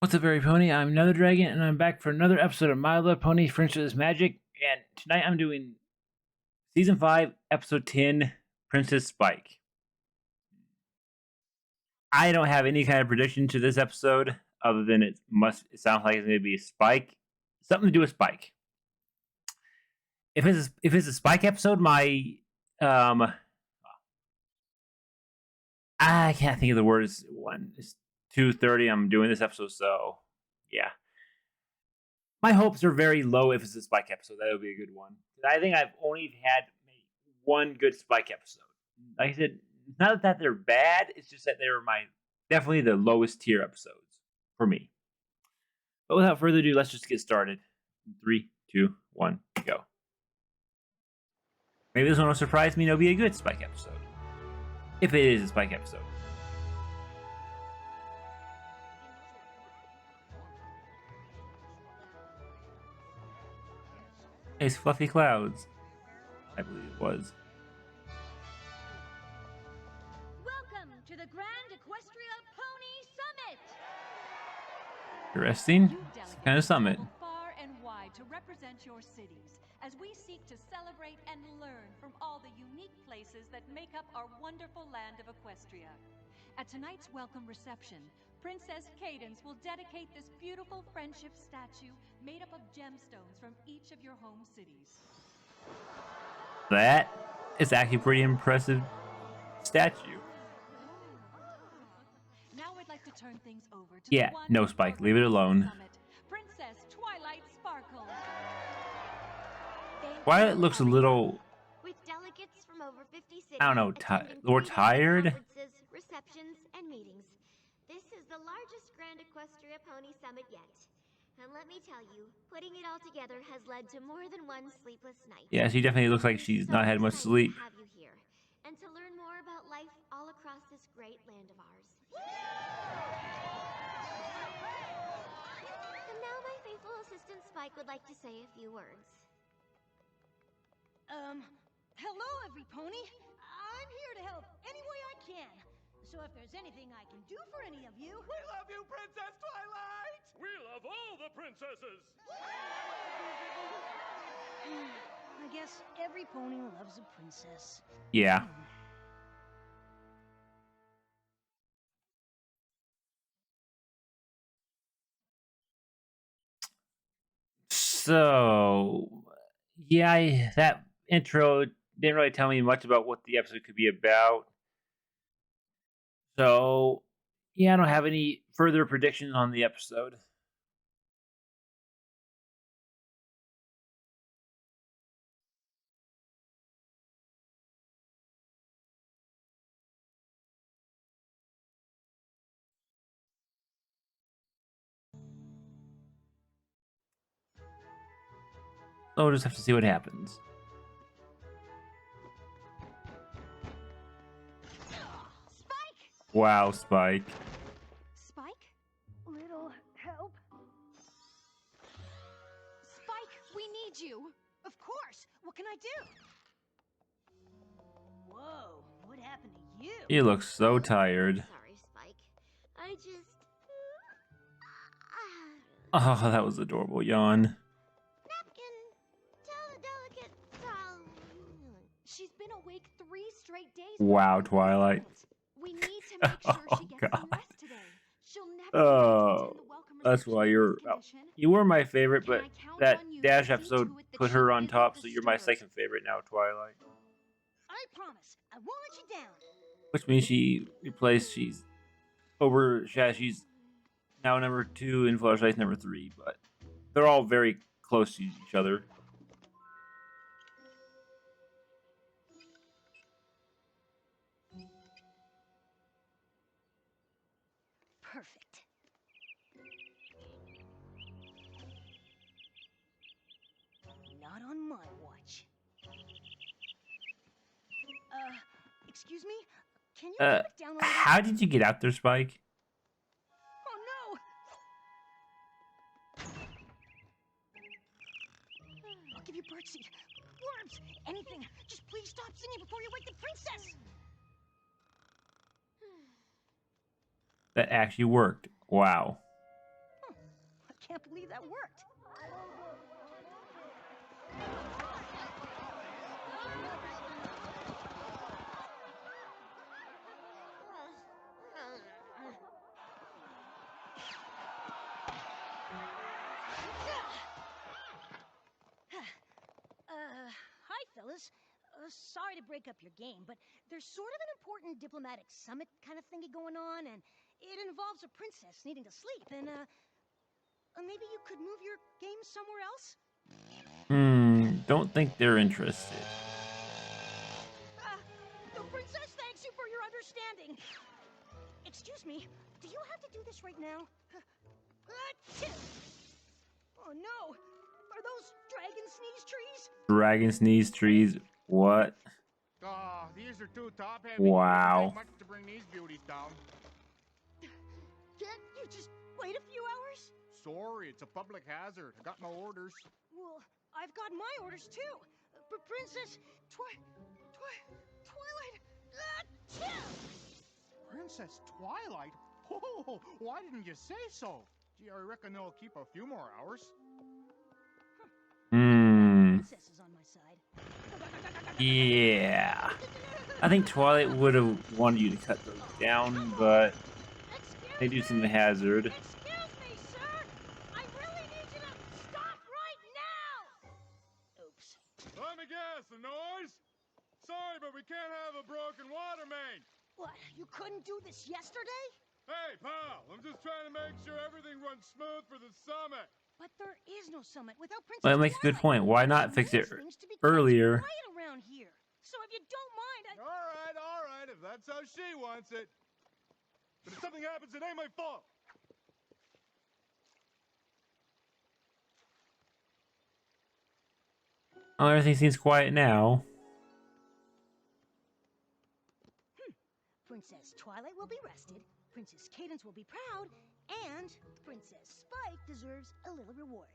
What's up, Very Pony? I'm another dragon, and I'm back for another episode of My Little Pony Princess Magic. And tonight I'm doing Season 5, Episode 10, Princess Spike. I don't have any kind of prediction to this episode, other than it sounds like it's going to be Spike. Something to do with Spike. If it's a Spike episode, I can't think of the words. It's 2:30. I'm doing this episode, so yeah. My hopes are very low if it's a Spike episode. That would be a good one. I think I've only had one good Spike episode. Like I said, not that they're bad. It's just that they were definitely the lowest tier episodes for me. But without further ado, let's just get started. 3, 2, 1, go. Maybe this one will surprise me and it'll be a good Spike episode. If it is a Spike episode. It's Fluffy Clouds. I believe it was. Welcome to the Grand Equestria Pony Summit. Interesting. It's kind of summit. Far and wide to represent your cities as we seek to celebrate and learn from all the unique places that make up our wonderful land of Equestria. At tonight's welcome reception, Princess Cadence will dedicate this beautiful friendship statue made up of gemstones from each of your home cities. That is actually a pretty impressive statue. Now I'd like to turn things over to Yeah, no Spike, leave it alone. Princess Twilight Sparkle. Twilight looks a little, with delegates from over 50 cities. I don't know, more tired. Conferences, receptions, and meetings. This is the largest Grand Equestria Pony Summit yet. And let me tell you, putting it all together has led to more than one sleepless night. Yeah, she definitely looks like she's not had much sleep. To have you here, and to learn more about life all across this great land of ours. And now my faithful assistant Spike would like to say a few words. Hello, every pony. I'm here to help any way I can. So if there's anything I can do for any of you... We love you, Princess Twilight! We love all the princesses! I guess every pony loves a princess. Yeah. So, yeah, that intro didn't really tell me much about what the episode could be about. So, yeah, I don't have any further predictions on the episode. So we'll just have to see what happens. Spike! Wow, Spike. Spike? Little help? Spike, we need you. Of course. What can I do? Whoa, what happened to you? He looks so tired. Sorry, Spike. I just... Oh, that was adorable yawn. Napkin! Tell the delicate... She's been awake 3 straight days. Wow, Twilight. We need to make sure she gets some God. rest today. She'll never Oh, that's why you were my favorite, but that Dash episode put her on top, so you're my second favorite now, Twilight. I promise. I won't let you down. Which means she's now number 2 and Flashlight's number 3, but they're all very close to each other. Perfect. Not on my watch. Excuse me? Can you turn it down a little? How did you get out there, Spike? Oh no! I'll give you birdseed, worms, anything. Just please stop singing before you wake the princess. That actually worked. Wow. can't believe that worked. Hi, fellas. Sorry to break up your game, but there's sort of an important diplomatic summit kind of thingy going on, and it involves a princess needing to sleep, and, maybe you could move your game somewhere else? Don't think they're interested. The princess thanks you for your understanding. Excuse me, do you have to do this right now? Oh no! Are those dragon sneeze trees? Dragon sneeze trees. What? Ah, these are too top-heavy. Wow. It won't take much to bring these beauties down. Can't you just wait a few hours? Sorry, it's a public hazard. I got no orders. Well, I've got my orders too. Princess Twilight. Princess Twilight? Oh, why didn't you say so? Gee, I reckon they'll keep a few more hours. Princess is on my side. Yeah. I think Twilight would have wanted you to cut those down, but they do seem a hazard. Excuse me, sir. I really need you to stop right now. Oops. Let me guess, the noise? Sorry, but we can't have a broken water main. What? You couldn't do this yesterday? Hey, pal, I'm just trying to make sure everything runs smooth for the summit. But there is no summit without Princess Well, it makes a good Twilight. point. Why not fix it Things to be kept earlier? quiet around here. So if you don't mind, All right, if that's how she wants it. But if something happens, it ain't my fault. Oh, everything seems quiet now. Princess Twilight will be rested, Princess Cadence will be proud, and Princess Spike deserves a little reward.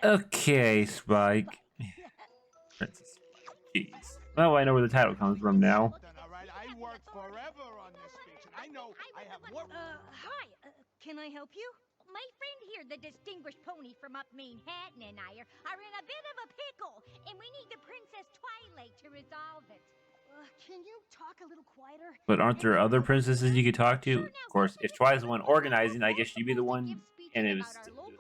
Okay, Spike. Princess Spike. Jeez. Well, I know where the title comes from now. All right, I worked forever on this speech, and I know I have more. Hi, can I help you? My friend here, the distinguished pony from up Manhattan, and I are in a bit of a pickle, and we need the Princess Twilight to resolve it. Can you talk a little quieter? But aren't there other princesses you could talk to? Of course, if Twilight's the one organizing, I guess she'd be the one, and it was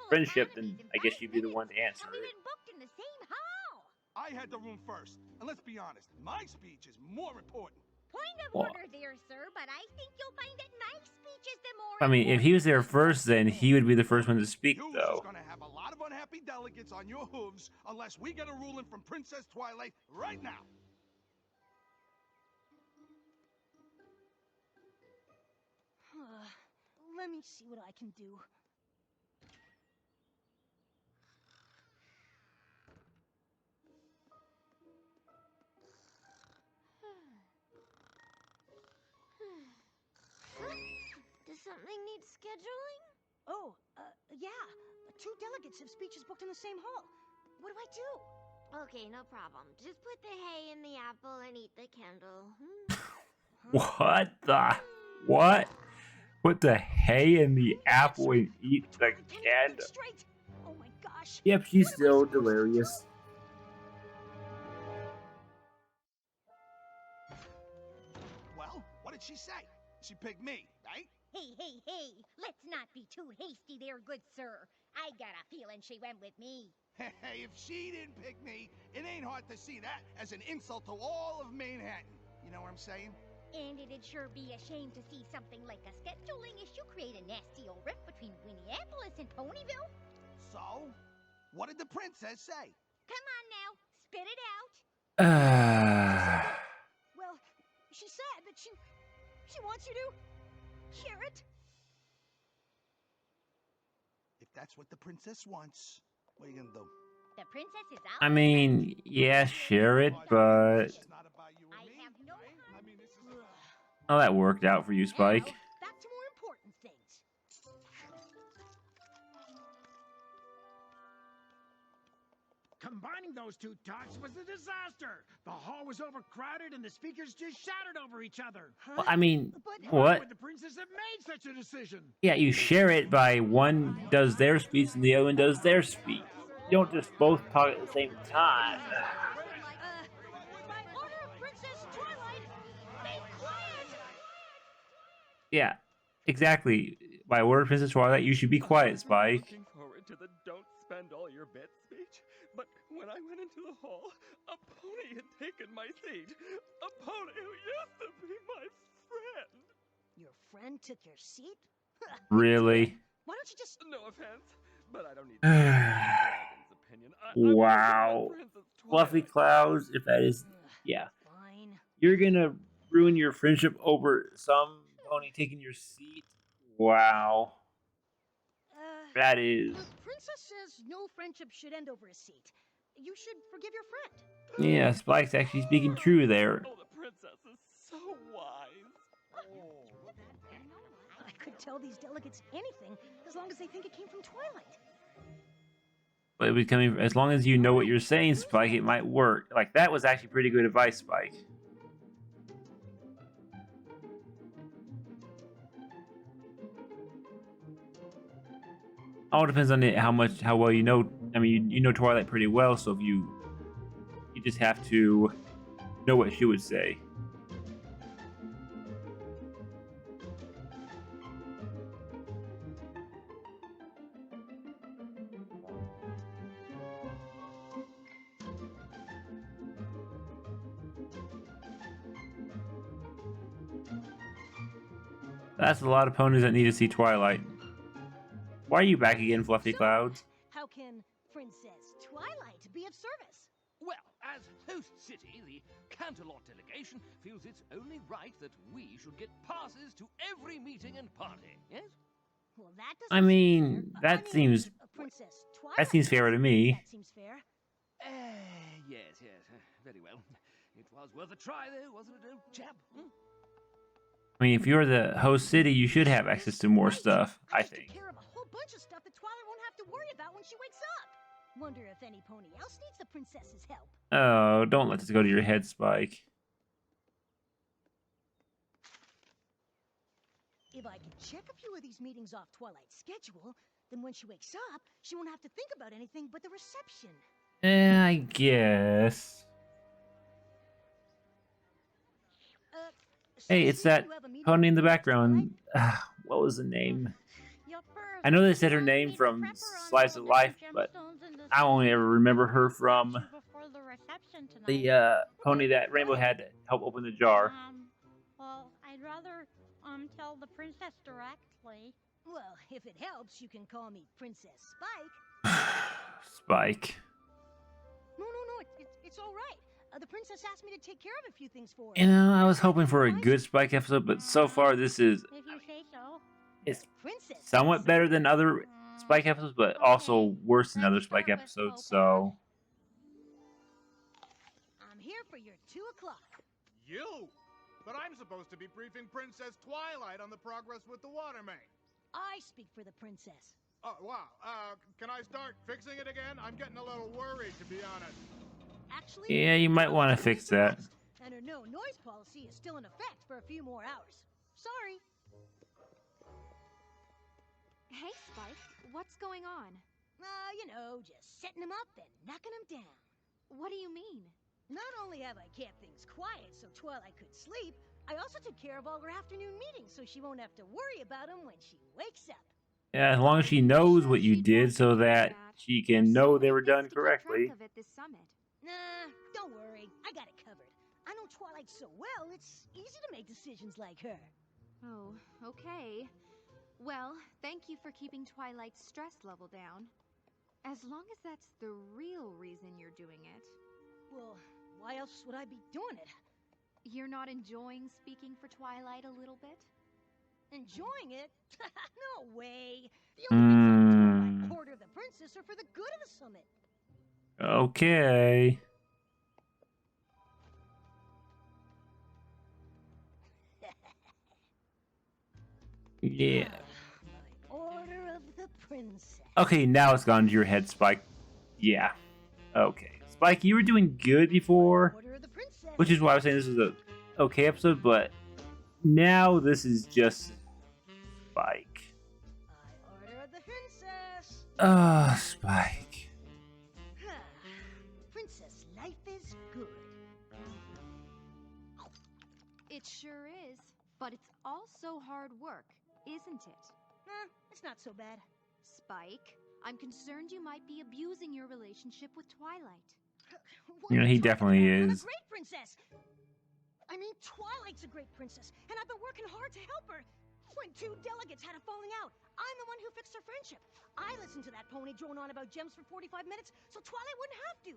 friendship, then I guess you'd be the one to answer We've it. been booked in the same hall. I had the room first, and let's be honest, my speech is more important. Point of Well, order there, sir, but I think you'll find that my speech is the more. I mean, if he was there first, then he would be the first one to speak, You's though. gonna have a lot of unhappy delegates on your hooves unless we get a ruling from Princess Twilight right now. Let me see what I can do. Does something need scheduling? Oh, yeah. 2 delegates have speeches booked in the same hall. What do I do? Okay, no problem. Just put the hay in the apple and eat the candle. What the? What? Put the hay in the apple and eat the Can you think candle. straight? Oh my gosh. Yep, she's What am I still supposed to do? delirious. Well, what did she say? She picked me, right? Hey, let's not be too hasty there, good sir. I got a feeling she went with me. Hey, if she didn't pick me, it ain't hard to see that as an insult to all of Manhattan. You know what I'm saying? And it'd sure be a shame to see something like a scheduling issue create a nasty old rift between Minneapolis and Ponyville. So, what did the princess say? Come on now, spit it out. Well, she said that she wants you to hear it. If that's what the princess wants, what are you gonna do? The princess is out. I mean, yeah, share it, but It's not about you and I me, have no right? I mean, this is. oh, that worked out for you, Spike. Now, back to more important things. Combining those two talks was a disaster. The hall was overcrowded and the speakers just shouted over each other. Well, I mean, But Why what? would the princess have made such a decision? Yeah, you share it by one does their speech and the other one does their speech. You don't just both talk at the same time. by order of Princess Twilight, be quiet! Yeah, exactly. By order of Princess Twilight, you should be quiet, Spike. Looking forward to the don't spend all your bets speech, but when I went into the hall, a pony had taken my seat. A pony who used to be my friend. Your friend took your seat? Really? Why don't you just... No offense, but I don't need Dragon's opinion. Wow. Fluffy Clouds, if that is... Yeah. Fine. You're gonna ruin your friendship over some pony taking your seat? Wow. That is... The princess says no friendship should end over a seat. You should forgive your friend. Yeah, Spike's actually speaking true there. Oh, the princess is so wise. I could tell these delegates anything as long as they think it came from Twilight. But it was coming, as long as you know what you're saying, Spike, it might work. Like, that was actually pretty good advice, Spike. All depends on it, how well you know. I mean, you know Twilight pretty well, so if you just have to know what she would say. That's a lot of ponies that need to see Twilight. Why are you back again, Fluffy Clouds? How can Princess Twilight be of service? Well, as host city, the Canterlot delegation feels it's only right that we should get passes to every meeting and party, yes? Well, that doesn't I mean, seem fair. that seems Princess Twilight. that seems fair to me. That seems fair. Yes, very well. It was worth a try, though, wasn't it, old chap? I mean, if you're the host city, you should have access to more stuff, I Take think. care of a whole bunch of stuff that Twilight won't have to worry about when she wakes up. Wonder if any pony else needs the princess's help. Oh, don't let this go to your head, Spike. If I can check a few of these meetings off Twilight's schedule, then when she wakes up, she won't have to think about anything but the reception. I guess. Hey, it's that pony in the background. What was the name? I know they said her name from Slice of Life, but I only ever remember her from the pony that Rainbow had to help open the jar. Well, I'd rather tell the princess directly. Well, if it helps, you can call me Princess Spike. Spike. No, it's all right. The princess asked me to take care of a few things for her. You know, I was hoping for a good Spike episode, but so far this is... If you say so. It's Princess somewhat better than other Spike episodes, but also worse than other Spike episodes, so... I'm here for your 2 o'clock. You? But I'm supposed to be briefing Princess Twilight on the progress with the water main. I speak for the princess. Oh, wow. Can I start fixing it again? I'm getting a little worried, to be honest. Actually, Yeah, you might want to fix that. And her no noise policy is still in effect for a few more hours. Sorry. Hey, Spike, what's going on? You know, just setting him up and knocking him down. What do you mean? Not only have I kept things quiet so Twilight could sleep, I also took care of all her afternoon meetings so she won't have to worry about them when she wakes up. Yeah, as long as she knows what you did so that she can know they were done correctly. Of it this summit. Nah, don't worry. I got it covered. I know Twilight so well, it's easy to make decisions like her. Oh, okay. Well, thank you for keeping Twilight's stress level down. As long as that's the real reason you're doing it. Well, why else would I be doing it? You're not enjoying speaking for Twilight a little bit? Enjoying it? No way. The only reason Twilight Order of the Princess are for the good of the summit. Okay. Yeah. Order of the Princess. Okay, now it's gone to your head, Spike. Yeah. Okay, Spike, you were doing good before, Order of the princess. which is why I was saying this is a okay episode, but now this is just Spike. I order of the princess. Spike. Princess, life is good. It sure is. But it's also hard work, isn't it? It's not so bad. Spike, I'm concerned you might be abusing your relationship with Twilight. What You know, are he talking definitely about? I'm is. a great princess. I mean, Twilight's a great princess, and I've been working hard to help her. When two delegates had a falling out, I'm the one who fixed their friendship. I listened to that pony drone on about gems for 45 minutes, so Twilight wouldn't have to.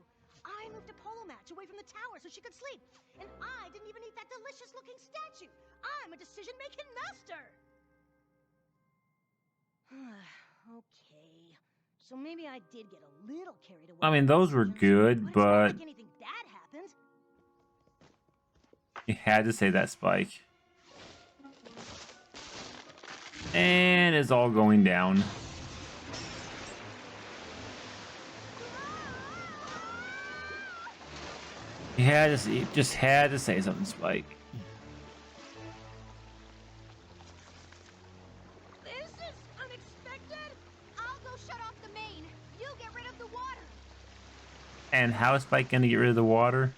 I moved a polo match away from the tower so she could sleep. And I didn't even eat that delicious-looking statue. I'm a decision-making master. Okay. So maybe I did get a little carried away. I mean, those were good, But it's not but like anything bad happened. you had to say that, Spike. And it's all going down. You just had to say something, Spike. This is unexpected. I'll go shut off the main. You get rid of the water. And how is Spike gonna get rid of the water?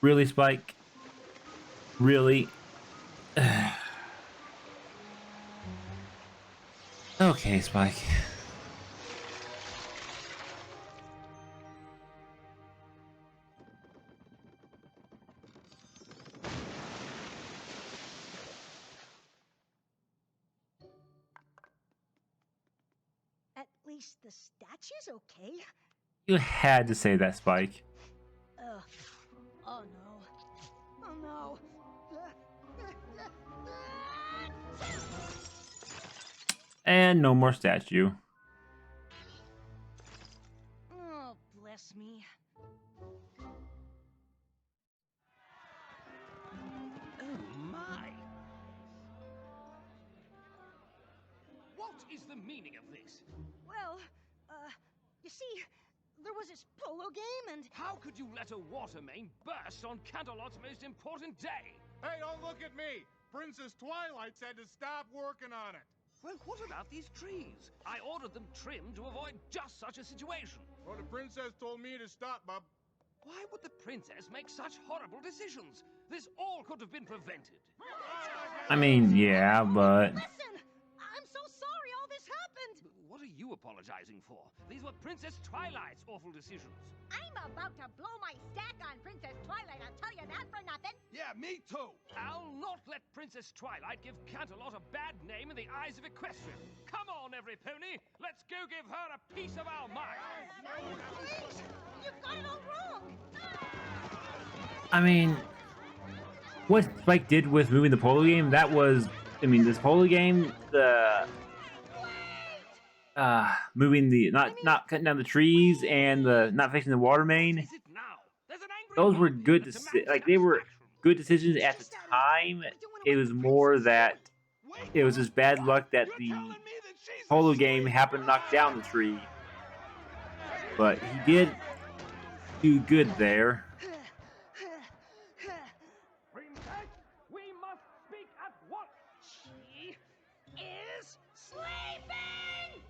Really, Spike? Really? Okay, Spike. At least the statue's okay. You had to say that, Spike. Oh no. Oh no. And no more statue. Oh, bless me. Oh my! What is the meaning of this? Well, you see, there was this polo game and... How could you let a water main burst on Canterlot's most important day? Hey, don't look at me! Princess Twilight said to stop working on it. Well, what about these trees? I ordered them trimmed to avoid just such a situation. Well, the princess told me to stop, Bub. Why would the princess make such horrible decisions? This all could have been prevented. I mean, yeah, but... Listen! I'm so sorry all this happened! What are you apologizing for? These were Princess Twilight's awful decisions. I'm about to blow my stack on Princess Twilight, I'll tell you that for nothing. Yeah, me too. I'll not let Princess Twilight give Canterlot a bad name in the eyes of Equestria. Come on, every pony! Let's go give her a piece of our mind! Please! You've got it all wrong! I mean... What Spike did with moving the polo game, that was... I mean, this polo game, the... moving the... Not cutting down the trees and the not fixing the water main. Is it now? There's an angry Those were public good that decisions. demands Like, they were satisfaction. good decisions at the time. It was more that... It was just bad luck that the polo game happened to knock down the tree. But he did do good there. Princess, we must speak at once! She is sleeping!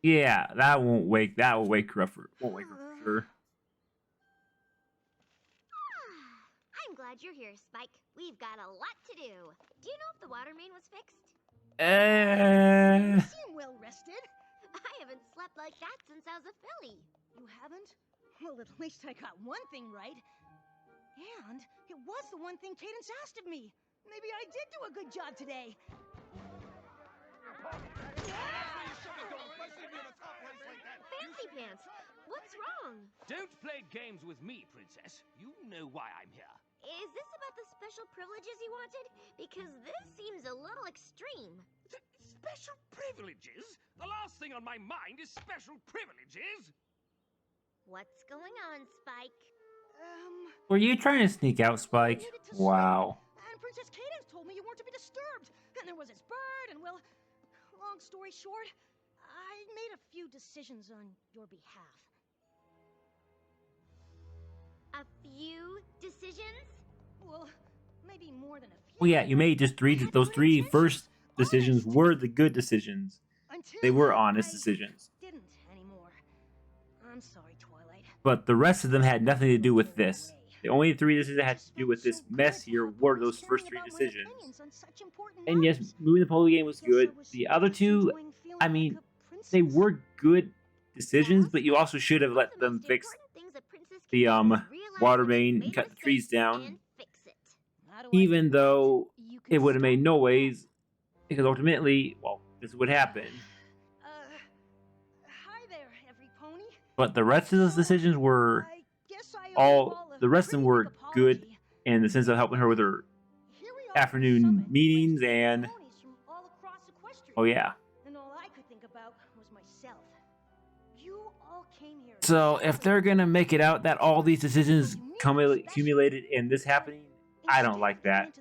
Yeah, that won't wake her up for sure. I'm glad you're here, Spike. We've got a lot to do. Do you know if the water main was fixed? You seem well rested. I haven't slept like that since I was a filly. You haven't? Well, at least I got one thing right. And it was the one thing Cadence asked of me. Maybe I did do a good job today. Fancy Pants, what's wrong? Don't play games with me, Princess. You know why I'm here. Is this about the special privileges you wanted? Because this seems a little extreme. Special privileges? The last thing on my mind is special privileges. What's going on, Spike? Were you trying to sneak out, Spike? Needed to Wow. sleep, and Princess Cadence told me you weren't to be disturbed. And there was his bird, and well, long story short, I made a few decisions on your behalf. A few decisions? Well, maybe more than a few. Well, yeah, you made just three. Those three first decisions were the good decisions. They were honest decisions. Didn't anymore. I'm sorry, Twilight. But the rest of them had nothing to do with this. The only three decisions that had to do with this mess here were those first three decisions. And yes, moving the polo game was good. The other two, I mean, they were good decisions, but you also should have let them fix the water main and cut the trees down. Even though it would have made no ways, because ultimately, well, this would happen. Hi there, every pony. But the rest of those decisions were the rest of them were good in the sense of helping her with her afternoon meetings and oh yeah. And all I could think about was myself. You all came here. So if they're gonna make it out that all these decisions accumulated in this happening, I don't like that.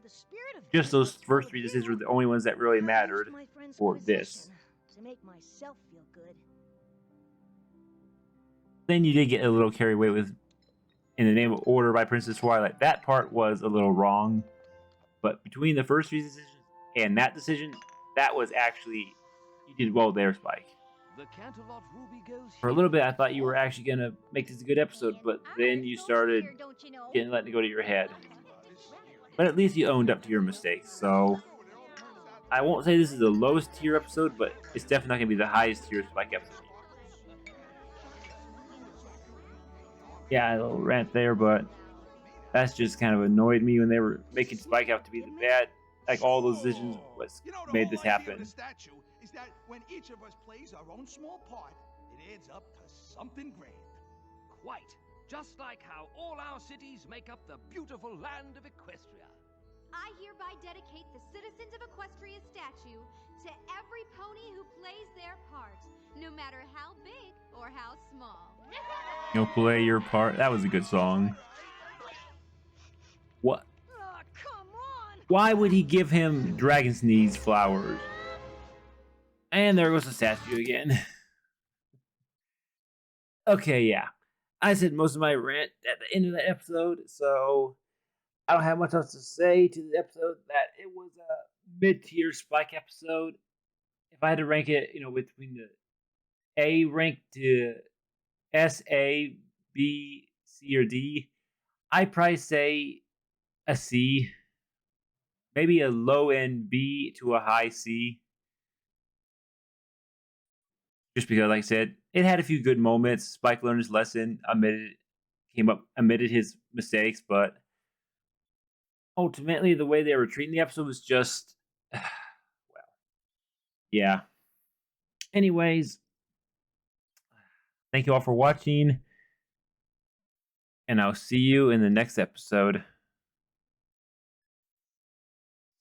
Just those first three decisions were the only ones that really mattered for this. To make myself feel good. Then you did get a little carried away with In the Name of Order by Princess Twilight. That part was a little wrong. But between the first three decisions and that decision, that was actually, you did well there, Spike. For a little bit, I thought you were actually going to make this a good episode, but then you started letting it go to your head. But at least you owned up to your mistakes, so I won't say this is the lowest tier episode, but it's definitely not going to be the highest tier Spike episode. Yeah, a little rant there, but that's just kind of annoyed me when they were making Spike out to be the bad. Like all those decisions was made this happen. Is that when each of us plays our own small part, it adds up to something grand. Quite. Just like how all our cities make up the beautiful land of Equestria. I hereby dedicate the Citizens of Equestria statue to every pony who plays their part, no matter how big or how small. You'll play your part. That was a good song. What? Come on. Why would he give him Dragon's Knees flowers? And there goes the statue again. Okay, yeah. I said most of my rant at the end of the episode, so I don't have much else to say to the episode. That it was a mid-tier Spike episode. If I had to rank it, between the A rank to S, A, B, C, or D, I'd probably say a C. Maybe a low-end B to a high C. Just because, like I said, it had a few good moments. Spike learned his lesson, admitted his mistakes, but ultimately, the way they were treating the episode was just, well, yeah. Anyways, thank you all for watching, and I'll see you in the next episode.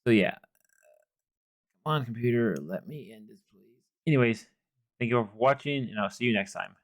So yeah, come on, computer, let me end this, please. Anyways, thank you all for watching, and I'll see you next time.